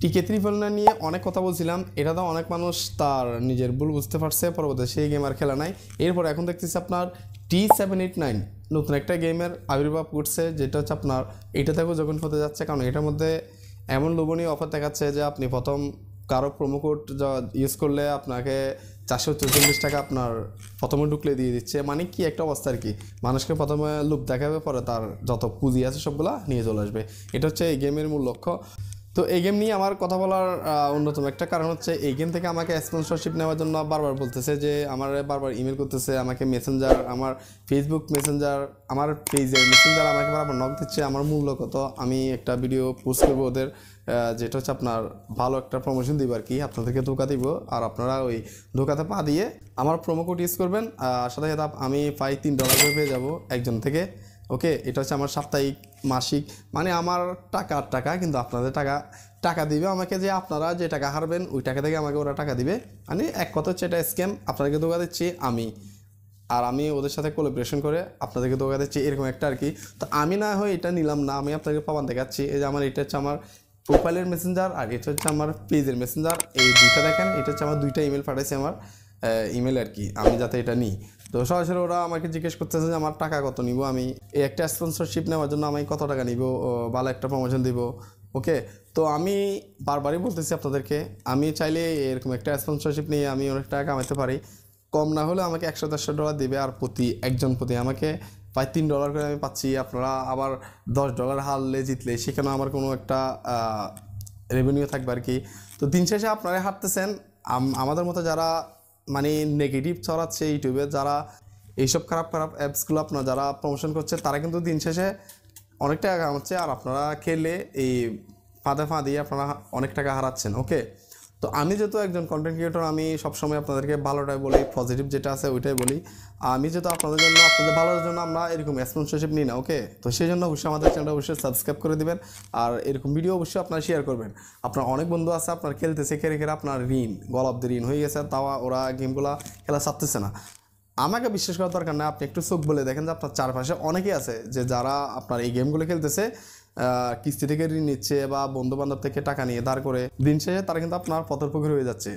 TK3 নিয়ে অনেক কথা বলছিলাম, এটা তো অনেক মানুষ তার নিজের ভুল বুঝতে পারছে, পরবর্তী সেই গেম আর খেলা নাই। এরপর এখন দেখতেছি আপনার T789 নতুন একটা গেমের আবির্ভাব ঘটছে, যেটা হচ্ছে আপনার এইটাতেও যখন হতে যাচ্ছে, কারণ এটার মধ্যে এমন লোভনীয় অফার দেখাচ্ছে যে আপনি প্রথম কারো প্রোমো কোড ইউজ করলে আপনাকে 444 টাকা আপনার প্রথমে ঢুকলে দিয়ে দিচ্ছে। মানে কি একটা অবস্থা আর কি, মানুষকে প্রথমে লুপ দেখাবে, পরে তার যত পুঁজি আছে সবগুলা নিয়ে চলে আসবে। এটা হচ্ছে এই গেমের মূল লক্ষ্য। তো এই গেম নিয়ে আমার কথা বলার অন্যতম একটা কারণ হচ্ছে, এই গেম থেকে আমাকে স্পন্সরশিপ নেওয়ার জন্য বারবার বলতেছে, যে আমার বারবার ইমেল করতেছে, আমাকে মেসেঞ্জার, আমার ফেসবুক মেসেঞ্জার, আমার পেজের মেসেঞ্জার আমাকে বারবার নক দিচ্ছে। আমার মূল লক্ষ্য তো আমি একটা ভিডিও পোস্ট করবো ওদের, যেটা হচ্ছে আপনার ভালো একটা প্রমোশন দিব আর কি, আপনাদেরকে ধোকা দিব, আর আপনারা ওই ধোকাতে পা দিয়ে আমার প্রোমো কোড ইউজ করবেন। সাথে সাথে আমি প্রায় $3 করে পেয়ে যাবো একজন থেকে। ওকে, এটা হচ্ছে আমার সাপ্তাহিক, মাসিক, মানে আমার টাকা, কিন্তু আপনাদের টাকা দিবে আমাকে, যে আপনারা যে টাকা হারবেন ওই টাকা থেকে আমাকে ওরা টাকা দিবে। মানে এক কথা হচ্ছে এটা স্ক্যাম, আপনাদেরকে ধোকা দিচ্ছি আমি ওদের সাথে কোলাবোরেশন করে আপনাদেরকে ধোকা দিচ্ছি, এরকম একটা আর কি। তো আমি না হয় এটা নিলাম না, আমি আপনাকে প্রমাণ দেখাচ্ছি। এই যে আমার এটা হচ্ছে আমার প্রোফাইলের মেসেঞ্জার, আর এটা হচ্ছে আমার পেজের মেসেঞ্জার। এই দুইটা দেখেন, এটা হচ্ছে আমার 2টা ইমেল পাঠাইছে, আমার ইমেল আর কি, আমি যাতে এটা নিই। তো সরাসরি ওরা আমাকে জিজ্ঞেস করতেছে যে আমার টাকা কত নিব, আমি এই একটা স্পন্সরশিপ নেওয়ার জন্য আমি কত টাকা নিব, ভালো একটা প্রমোশন দিব। ওকে, তো আমি বারবারই বলতেছি আপনাদেরকে, আমি চাইলে এরকম একটা স্পন্সরশিপ নিয়ে আমি অনেক টাকা কামাতে পারি। কম না হলে আমাকে $100-150 দিবে, আর একজন প্রতি আমাকে প্রায় $3 করে আমি পাচ্ছি। আপনারা আবার $10 হারলে জিতলে সেখানেও আমার কোনো একটা রেভিনিউ থাকবে আর কি। তো দিন শেষে আপনারা হারতেছেন, আমাদের মতো যারা মানে নেগেটিভ ছড়াচ্ছে ইউটিউবে, যারা এইসব খারাপ অ্যাপসগুলো আপনার যারা প্রমোশন করছে, তারা কিন্তু দিন শেষে অনেক টাকা কামাচ্ছে, আর আপনারা খেলে এই ফাঁদে দিয়ে আপনারা অনেক টাকা হারাচ্ছেন। ওকে, তো আমি যেহেতু একজন কন্টেন্ট ক্রিয়েটর, আমি সবসময় আপনাদেরকে ভালোটাই বলি, পজিটিভ যেটা আছে ওইটাই বলি। আমি যেহেতু আপনাদের ভালোর জন্য আমরা এরকম স্পন্সরশিপ নিই না। ওকে, তো সেই জন্য অবশ্যই আমাদের চ্যানেলটা অবশ্যই সাবস্ক্রাইব করে দিবেন, আর এরকম ভিডিও অবশ্যই আপনারা শেয়ার করবেন। আপনার অনেক বন্ধু আছে, আপনার খেলতেছে খেলে আপনার গলাব্দি ঋণ হয়ে গেছে, তাও ওরা গেমগুলো খেলা ছাড়তেছে না। আমাকে বিশ্বাস করার দরকার না, আপনি একটু চোখ বলে দেখেন যে আপনার চারপাশে অনেকেই আছে যে যারা আপনার এই গেমগুলো খেলতেছে, কিস্তি থেকে ঋণ নিচ্ছে বা বন্ধু বান্ধব থেকে টাকা নিয়ে ধার করে, দিন শেষে তারা কিন্তু আপনার পথের পুকুর হয়ে যাচ্ছে,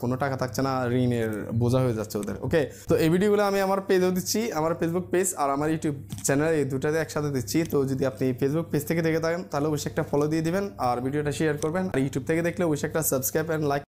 কোনো টাকা থাকছে না, ঋণের বোঝা হয়ে যাচ্ছে ওদের। ওকে, তো এই ভিডিওগুলো আমি আমার পেজেও দিচ্ছি, আমার ফেসবুক পেজ আর আমার ইউটিউব চ্যানেল, এই দুটাতে একসাথে দিচ্ছি। তো যদি আপনি ফেসবুক পেজ থেকে দেখে থাকেন তাহলে অবশ্যই একটা ফলো দিয়ে দিবেন, আর ভিডিওটা শেয়ার করবেন, আর ইউটিউব থেকে দেখলে অবশ্যই একটা সাবস্ক্রাইব অ্যান্ড লাইক